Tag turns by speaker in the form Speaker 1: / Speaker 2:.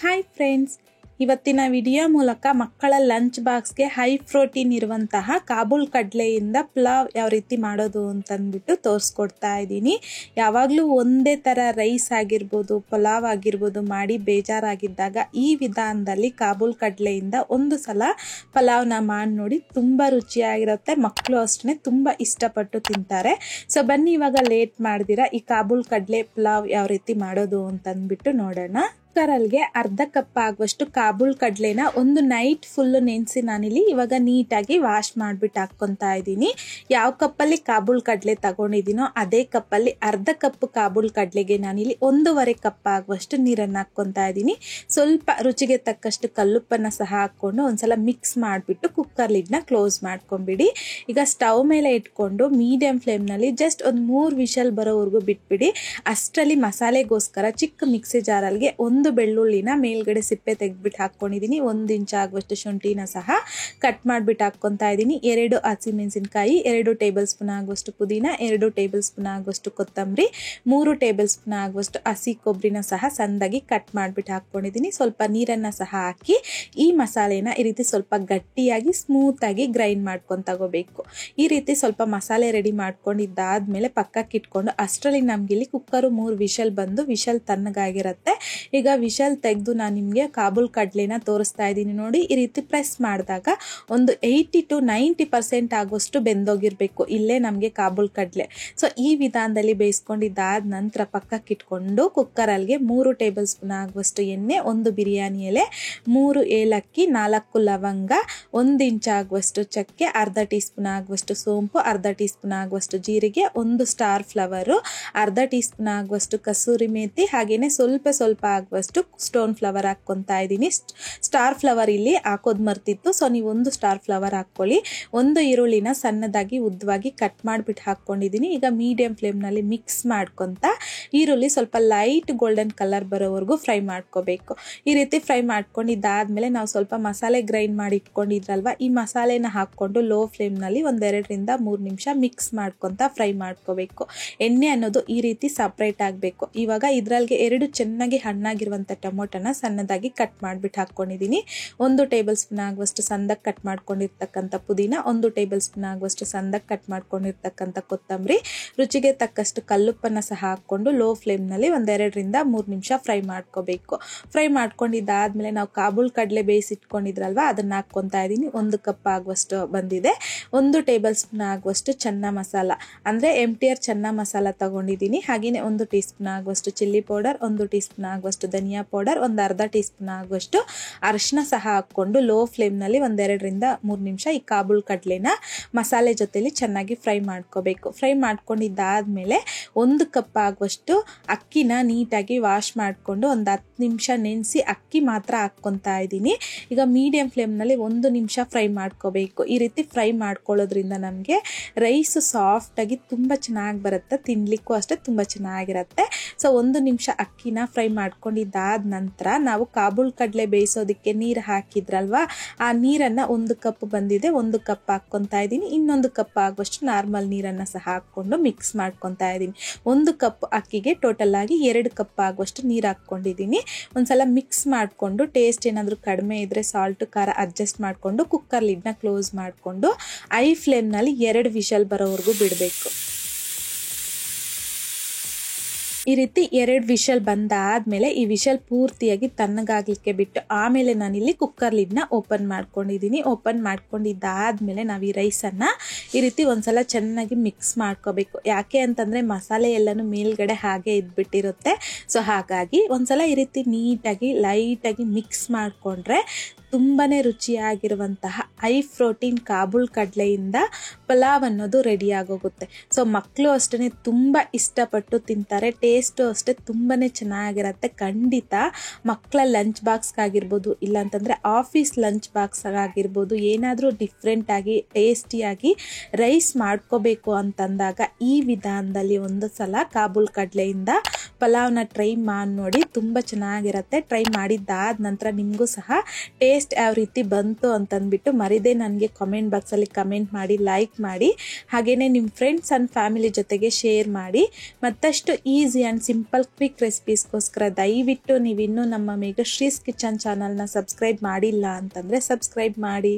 Speaker 1: Hi friends, ಇವತ್ತಿನ video ಮೂಲಕ ಮಕ್ಕಳ ಲಂಚ್ ಬಾಕ್ಸ್ಗೆ ಹೈ ಪ್ರೋಟೀನ್ ಇರುವಂತಹ ಕಾಬೂಲ್ ಕಡಲೆಯಿಂದ ಪಲಾವ್ ಯಾವ ರೀತಿ ಮಾಡೋದು ಅಂತಂದ್ಬಿಟ್ಟು ತೋರಿಸ್ಕೊಡ್ತಾ ಇದ್ದೀನಿ. ಯಾವಾಗಲೂ ಒಂದೇ ಥರ ರೈಸ್ ಆಗಿರ್ಬೋದು, ಪಲಾವ್ ಆಗಿರ್ಬೋದು ಮಾಡಿ ಬೇಜಾರಾಗಿದ್ದಾಗ ಈ ವಿಧಾನದಲ್ಲಿ ಕಾಬೂಲ್ ಕಡಲೆಯಿಂದ ಒಂದು ಸಲ ಪಲಾವ್ನ ಮಾಡಿ ನೋಡಿ. ತುಂಬ ರುಚಿಯಾಗಿರುತ್ತೆ, ಮಕ್ಕಳು ಅಷ್ಟೇ ತುಂಬ ಇಷ್ಟಪಟ್ಟು ತಿಂತಾರೆ. ಸೊ ಬನ್ನಿ ಇವಾಗ ಲೇಟ್ ಮಾಡ್ದಿರ ಈ ಕಾಬೂಲ್ ಕಡಲೆ ಪಲಾವ್ ಯಾವ ರೀತಿ ಮಾಡೋದು ಅಂತಂದ್ಬಿಟ್ಟು ನೋಡೋಣ. ಕುಕ್ಕರಲ್ಗೆ ಅರ್ಧ ಕಪ್ ಆಗುವಷ್ಟು ಕಾಬೂಲ್ ಕಡಲೆನ ಒಂದು ನೈಟ್ ಫುಲ್ಲು ನೆನೆಸಿ ನಾನಿಲ್ಲಿ ಇವಾಗ ನೀಟಾಗಿ ವಾಶ್ ಮಾಡಿಬಿಟ್ಟು ಹಾಕ್ಕೊತಾ ಇದ್ದೀನಿ. ಯಾವ ಕಪ್ಪಲ್ಲಿ ಕಾಬೂಲ್ ಕಡಲೆ ತಗೊಂಡಿದ್ದೀನೋ ಅದೇ ಕಪ್ಪಲ್ಲಿ ಅರ್ಧ ಕಪ್ ಕಾಬೂಲ್ ಕಡಲೆಗೆ ನಾನಿಲ್ಲಿ 1.5 ಕಪ್ ಆಗುವಷ್ಟು ನೀರನ್ನು ಹಾಕ್ಕೊತಾ ಇದ್ದೀನಿ. ಸ್ವಲ್ಪ ರುಚಿಗೆ ತಕ್ಕಷ್ಟು ಕಲ್ಲುಪ್ಪನ್ನು ಸಹ ಹಾಕ್ಕೊಂಡು ಒಂದ್ಸಲ ಮಿಕ್ಸ್ ಮಾಡಿಬಿಟ್ಟು ಕುಕ್ಕರ್ ಲಿಡ್ನ ಕ್ಲೋಸ್ ಮಾಡ್ಕೊಂಬಿಡಿ. ಈಗ ಸ್ಟವ್ ಮೇಲೆ ಇಟ್ಕೊಂಡು ಮೀಡಿಯಂ ಫ್ಲೇಮ್ನಲ್ಲಿ ಜಸ್ಟ್ ಒಂದು 3 ವಿಷಲ್ ಬರೋವರೆಗೂ ಬಿಟ್ಬಿಡಿ. ಅಷ್ಟರಲ್ಲಿ ಮಸಾಲೆಗೋಸ್ಕರ ಚಿಕ್ಕ ಮಿಕ್ಸಿ ಜಾರಲ್ಗೆ ಒಂದು ಬೆಳ್ಳುಳ್ಳಿನ ಮೇಲ್ಗಡೆ ಸಿಪ್ಪೆ ತೆಗೆದ್ಬಿಟ್ಟು ಹಾಕ್ಕೊಂಡಿದ್ದೀನಿ. 1 ಇಂಚ್ ಆಗುವಷ್ಟು ಶುಂಠಿನ ಸಹ ಕಟ್ ಮಾಡಿಬಿಟ್ಟು ಹಾಕ್ಕೊತಾ ಇದ್ದೀನಿ. 2 ಹಸಿಮೆಣಸಿನಕಾಯಿ, 2 ಟೇಬಲ್ ಸ್ಪೂನ್ ಆಗುವಷ್ಟು ಪುದೀನ, 2 ಟೇಬಲ್ ಸ್ಪೂನ್ ಆಗುವಷ್ಟು ಕೊತ್ತಂಬರಿ, 3 ಟೇಬಲ್ ಸ್ಪೂನ್ ಆಗುವಷ್ಟು ಹಸಿ ಕೊಬ್ಬರಿನ ಸಹ ಸಣ್ಣದಾಗಿ ಕಟ್ ಮಾಡಿಬಿಟ್ಟು ಹಾಕ್ಕೊಂಡಿದ್ದೀನಿ. ಸ್ವಲ್ಪ ನೀರನ್ನು ಸಹ ಹಾಕಿ ಈ ಮಸಾಲೆನ ಈ ರೀತಿ ಸ್ವಲ್ಪ ಗಟ್ಟಿಯಾಗಿ ಸ್ಮೂತಾಗಿ ಗ್ರೈಂಡ್ ಮಾಡ್ಕೊಂಡು ತಗೋಬೇಕು. ಈ ರೀತಿ ಸ್ವಲ್ಪ ಮಸಾಲೆ ರೆಡಿ ಮಾಡ್ಕೊಂಡಿದ್ದಾದ್ಮೇಲೆ ಪಕ್ಕಕ್ಕೆ ಇಟ್ಕೊಂಡು ಅಷ್ಟರಲ್ಲಿ ನಮಗಿಲ್ಲಿ ಕುಕ್ಕರು 3 ವಿಷಲ್ ಬಂದು ವಿಷಲ್ ತಣ್ಣಗಾಗಿರುತ್ತೆ. ಈಗ ವಿಷಲ್ ತೆಗೆದು ನಾನು ನಿಮಗೆ ಕಾಬೂಲ್ ಕಡಲೆನ ತೋರಿಸ್ತಾ ಇದ್ದೀನಿ ನೋಡಿ. ಈ ರೀತಿ ಪ್ರೆಸ್ ಮಾಡಿದಾಗ ಒಂದು 80 to 90% ಆಗುವಷ್ಟು ಬೆಂದೋಗಿರಬೇಕು. ಇಲ್ಲೇ ನಮಗೆ ಕಾಬೂಲ್ ಕಡಲೆ. ಸೊ ಈ ವಿಧಾನದಲ್ಲಿ ಬೇಯಿಸ್ಕೊಂಡಿದ್ದಾದ ನಂತರ ಪಕ್ಕಕ್ಕೆ ಇಟ್ಕೊಂಡು ಕುಕ್ಕರಲ್ಗೆ 3 ಟೇಬಲ್ ಸ್ಪೂನ್ ಆಗುವಷ್ಟು ಎಣ್ಣೆ, 1 ಬಿರಿಯಾನಿ ಎಲೆ, 3 ಏಲಕ್ಕಿ, 4 ಲವಂಗ, 1 ಇಂಚ್ ಆಗುವಷ್ಟು ಚಕ್ಕೆ, ಅರ್ಧ ಟೀ ಸ್ಪೂನ್ ಆಗುವಷ್ಟು ಸೋಂಪು, ಅರ್ಧ ಟೀ ಸ್ಪೂನ್ ಆಗುವಷ್ಟು ಜೀರಿಗೆ, 1 ಸ್ಟಾರ್ ಫ್ಲವರು, ಅರ್ಧ ಟೀ ಸ್ಪೂನ್ ಆಗುವಷ್ಟು ಕಸೂರಿ ಮೇಥಿ, ಹಾಗೇನೆ ಸ್ವಲ್ಪ ಆಗುವಷ್ಟು ಸ್ಟೋನ್ ಫ್ಲವರ್ ಹಾಕ್ಕೊತಾ ಇದ್ದೀನಿ. ಸ್ಟಾರ್ ಫ್ಲವರ್ ಇಲ್ಲಿ ಹಾಕೋದು ಮರ್ತಿತ್ತು, ಸೊ ನೀವು 1 ಸ್ಟಾರ್ ಫ್ಲವರ್ ಹಾಕ್ಕೊಳ್ಳಿ. 1 ಈರುಳ್ಳಿನ ಸಣ್ಣದಾಗಿ ಉದ್ದವಾಗಿ ಕಟ್ ಮಾಡಿಬಿಟ್ಟು ಹಾಕ್ಕೊಂಡಿದ್ದೀನಿ. ಈಗ ಮೀಡಿಯಂ ಫ್ಲೇಮ್ನಲ್ಲಿ ಮಿಕ್ಸ್ ಮಾಡ್ಕೊತಾ ಈರುಳ್ಳಿ ಸ್ವಲ್ಪ ಲೈಟ್ ಗೋಲ್ಡನ್ ಕಲರ್ ಬರೋವರೆಗೂ ಫ್ರೈ ಮಾಡ್ಕೋಬೇಕು. ಈ ರೀತಿ ಫ್ರೈ ಮಾಡ್ಕೊಂಡಿದ್ದಾದ್ಮೇಲೆ ನಾವು ಸ್ವಲ್ಪ ಮಸಾಲೆ ಗ್ರೈಂಡ್ ಮಾಡಿ ಇಟ್ಕೊಂಡಿದ್ರಲ್ವ, ಈ ಮಸಾಲೆನ ಹಾಕ್ಕೊಂಡು ಲೋ ಫ್ಲೇಮ್ನಲ್ಲಿ 1-2 ರಿಂದ 3 ನಿಮಿಷ ಮಿಕ್ಸ್ ಮಾಡ್ಕೊತಾ ಫ್ರೈ ಮಾಡ್ಕೋಬೇಕು. ಎಣ್ಣೆ ಅನ್ನೋದು ಈ ರೀತಿ ಸಪ್ರೇಟ್ ಆಗಬೇಕು. ಇವಾಗ ಇದರಲ್ಲಿಗೆ 2 ಚೆನ್ನಾಗಿ ಹಣ್ಣಾಗಿರುವಂಥ ಟೊಮೊಟೊನ ಸಣ್ಣದಾಗಿ ಕಟ್ ಮಾಡಿಬಿಟ್ಟು ಹಾಕ್ಕೊಂಡಿದ್ದೀನಿ. 1 ಟೇಬಲ್ ಸ್ಪೂನ್ ಆಗುವಷ್ಟು ಸಣ್ಣದಾಗಿ ಕಟ್ ಮಾಡ್ಕೊಂಡಿರ್ತಕ್ಕಂಥ ಪುದೀನ, 1 ಟೇಬಲ್ ಸ್ಪೂನ್ ಆಗುವಷ್ಟು ಸಣ್ಣದಾಗಿ ಕಟ್ ಮಾಡ್ಕೊಂಡಿರ್ತಕ್ಕಂಥ ಕೊತ್ತಂಬರಿ, ರುಚಿಗೆ ತಕ್ಕಷ್ಟು ಕಲ್ಲುಪ್ಪನ್ನು ಸಹ ಹಾಕ್ಕೊಂಡು ಲೋ ಫ್ಲೇಮ್ನಲ್ಲಿ 1-2 ರಿಂದ 3 ನಿಮಿಷ ಫ್ರೈ ಮಾಡ್ಕೋಬೇಕು. ಫ್ರೈ ಮಾಡ್ಕೊಂಡಿದ್ದಾದ್ಮೇಲೆ ನಾವು ಕಾಬೂಲ್ ಕಡಲೆ ಬೇಯಿಸಿಟ್ಕೊಂಡಿದ್ರಲ್ವ ಅದನ್ನು ಹಾಕ್ಕೊತಾ ಇದ್ದೀನಿ. 1 ಕಪ್ ಆಗುವಷ್ಟು ಬಂದಿದೆ. 1 ಟೇಬಲ್ ಸ್ಪೂನ್ ಆಗುವಷ್ಟು ಚೆನ್ನ ಮಸಾಲ ಅಂದರೆ MTR ಚೆನ್ನ ಮಸಾಲ ತಗೊಂಡಿದ್ದೀನಿ. ಹಾಗೆಯೇ 1 ಟೀ ಸ್ಪೂನ್ ಆಗುವಷ್ಟು ಚಿಲ್ಲಿ ಪೌಡರ್, 1 ಟೀ ಸ್ಪೂನ್ ಆಗುವಷ್ಟು ಧನಿಯಾ ಪೌಡರ್, ಒಂದು ಅರ್ಧ ಟೀ ಸ್ಪೂನ್ ಆಗುವಷ್ಟು ಅರಿಶಿನ ಸಹ ಹಾಕ್ಕೊಂಡು ಲೋ ಫ್ಲೇಮ್ನಲ್ಲಿ 1-2 ರಿಂದ 3 ನಿಮಿಷ ಈ ಕಾಬೂಲ್ ಕಡಲೆನ ಮಸಾಲೆ ಜೊತೆಲಿ ಚೆನ್ನಾಗಿ ಫ್ರೈ ಮಾಡ್ಕೋಬೇಕು. ಫ್ರೈ ಮಾಡ್ಕೊಂಡಿದ್ದಾದ್ಮೇಲೆ 1 ಕಪ್ ಆಗುವಷ್ಟು ಅಕ್ಕಿನ ನೀಟಾಗಿ ವಾಶ್ ಮಾಡಿಕೊಂಡು ಒಂದು 10 ನಿಮಿಷ ನೆನೆಸಿ ಅಕ್ಕಿ ಮಾತ್ರ ಹಾಕ್ಕೊತಾ ಇದ್ದೀನಿ. ಈಗ ಮೀಡಿಯಂ ಫ್ಲೇಮ್ನಲ್ಲಿ 1 ನಿಮಿಷ ಫ್ರೈ ಮಾಡ್ಕೋಬೇಕು. ಈ ರೀತಿ ಫ್ರೈ ಮಾಡ್ಕೊಳ್ಳೋದ್ರಿಂದ ನಮಗೆ ರೈಸ್ ಸಾಫ್ಟಾಗಿ ತುಂಬ ಚೆನ್ನಾಗಿ ಬರುತ್ತೆ, ತಿನ್ನಲಿಕ್ಕೂ ಅಷ್ಟೇ ತುಂಬ ಚೆನ್ನಾಗಿರುತ್ತೆ. ಸೊ 1 ನಿಮಿಷ ಅಕ್ಕಿನ ಫ್ರೈ ಮಾಡ್ಕೊಂಡಿದ್ದಾದ ನಂತರ ನಾವು ಕಾಬೂಲ್ ಕಡಲೆ ಬೇಯಿಸೋದಕ್ಕೆ ನೀರು ಹಾಕಿದ್ರಲ್ವ, ಆ ನೀರನ್ನು 1 ಕಪ್ ಬಂದಿದೆ, 1 ಕಪ್ ಹಾಕ್ಕೊತಾ ಇದ್ದೀನಿ. ಇನ್ನೊಂದು ಕಪ್ ಆಗುವಷ್ಟು ನಾರ್ಮಲ್ ನೀರನ್ನು ಸಹ ಹಾಕ್ಕೊಂಡು ಮಿಕ್ಸ್ ಮಾಡ್ಕೊತಾ ಇದ್ದೀನಿ. 1 ಕಪ್ ಅಕ್ಕಿಗೆ ಟೋಟಲ್ ಆಗಿ 2 ಕಪ್ ಆಗುವಷ್ಟು ನೀರು ಹಾಕ್ಕೊಂಡಿದ್ದೀನಿ. ಒಂದ್ಸಲ ಮಿಕ್ಸ್ ಮಾಡಿಕೊಂಡು ಟೇಸ್ಟ್ ಏನಾದರೂ ಕಡಿಮೆ ಇದ್ದರೆ ಸಾಲ್ಟು ಖಾರ ಅಡ್ಜಸ್ಟ್ ಮಾಡಿಕೊಂಡು ಕುಕ್ಕರ್ ಲಿಡ್ನ ಕ್ಲೋಸ್ ಮಾಡಿಕೊಂಡು ಐ ಫ್ಲೇಮ್ನಲ್ಲಿ 2 ವಿಷಲ್ ಬರೋವರೆಗೂ ಬಿಡಬೇಕು. ಈ ರೀತಿ 2 ವಿಷಲ್ ಬಂದಾದ್ಮೇಲೆ ಈ ವಿಷಲ್ ಪೂರ್ತಿಯಾಗಿ ತಣ್ಣಗಾಗಲಿಕ್ಕೆ ಬಿಟ್ಟು ಆಮೇಲೆ ನಾನಿಲ್ಲಿ ಕುಕ್ಕರ್ ಲಿಡ್ನ ಓಪನ್ ಮಾಡ್ಕೊಂಡಿದ್ದೀನಿ. ಓಪನ್ ಮಾಡ್ಕೊಂಡಿದ್ದಾದ್ಮೇಲೆ ನಾವು ಈ ರೈಸನ್ನು ಈ ರೀತಿ ಒಂದ್ಸಲ ಚೆನ್ನಾಗಿ ಮಿಕ್ಸ್ ಮಾಡ್ಕೋಬೇಕು. ಯಾಕೆ ಅಂತಂದರೆ ಮಸಾಲೆ ಎಲ್ಲನೂ ಮೇಲ್ಗಡೆ ಹಾಗೆ ಇದ್ಬಿಟ್ಟಿರುತ್ತೆ. ಸೊ ಹಾಗಾಗಿ ಒಂದ್ಸಲ ಈ ರೀತಿ ನೀಟಾಗಿ ಲೈಟಾಗಿ ಮಿಕ್ಸ್ ಮಾಡಿಕೊಂಡ್ರೆ ತುಂಬಾ ರುಚಿಯಾಗಿರುವಂತಹ ಹೈ ಪ್ರೋಟೀನ್ ಕಾಬೂಲ್ ಕಡಲೆಯಿಂದ ಪಲಾವ್ ಅನ್ನೋದು ರೆಡಿ ಆಗೋಗುತ್ತೆ. ಸೊ ಮಕ್ಕಳು ಅಷ್ಟೇ ತುಂಬ ಇಷ್ಟಪಟ್ಟು ತಿಂತಾರೆ, ಟೇಸ್ಟು ಅಷ್ಟೇ ತುಂಬಾ ಚೆನ್ನಾಗಿರುತ್ತೆ. ಖಂಡಿತ ಮಕ್ಕಳ ಲಂಚ್ ಬಾಕ್ಸ್ಗಾಗಿರ್ಬೋದು, ಇಲ್ಲಾಂತಂದರೆ ಆಫೀಸ್ ಲಂಚ್ ಬಾಕ್ಸ್ಗಾಗಿರ್ಬೋದು, ಏನಾದರೂ ಡಿಫ್ರೆಂಟಾಗಿ ಟೇಸ್ಟಿಯಾಗಿ ರೈಸ್ ಮಾಡ್ಕೋಬೇಕು ಅಂತಂದಾಗ ಈ ವಿಧಾನದಲ್ಲಿ ಒಂದು ಸಲ ಕಾಬೂಲ್ ಕಡಲೆಯಿಂದ ಪಲಾವ್ನ ಟ್ರೈ ಮಾಡಿ ನೋಡಿ, ತುಂಬ ಚೆನ್ನಾಗಿರುತ್ತೆ. ಟ್ರೈ ಮಾಡಿದ್ದಾದ ನಂತರ ನಿಮಗೂ ಸಹ ಟೇಸ್ಟ್ ಟೇಸ್ಟ್ ಯಾವ ರೀತಿ ಬಂತು ಅಂತಂದ್ಬಿಟ್ಟು ಮರಿದೇ ನನಗೆ ಕಮೆಂಟ್ ಬಾಕ್ಸಲ್ಲಿ ಕಮೆಂಟ್ ಮಾಡಿ, ಲೈಕ್ ಮಾಡಿ, ಹಾಗೆಯೇ ನಿಮ್ಮ ಫ್ರೆಂಡ್ಸ್ ಆ್ಯಂಡ್ ಫ್ಯಾಮಿಲಿ ಜೊತೆಗೆ ಶೇರ್ ಮಾಡಿ. ಮತ್ತಷ್ಟು ಈಸಿ ಆ್ಯಂಡ್ ಸಿಂಪಲ್ ಕ್ವಿಕ್ ರೆಸಿಪೀಸ್ಗೋಸ್ಕರ ದಯವಿಟ್ಟು ನೀವಿನ್ನೂ ನಮ್ಮ ಮೇಘಶ್ರೀಸ್ ಕಿಚನ್ ಚಾನಲ್ನ ಸಬ್ಸ್ಕ್ರೈಬ್ ಮಾಡಿಲ್ಲ ಅಂತಂದರೆ ಸಬ್ಸ್ಕ್ರೈಬ್ ಮಾಡಿ.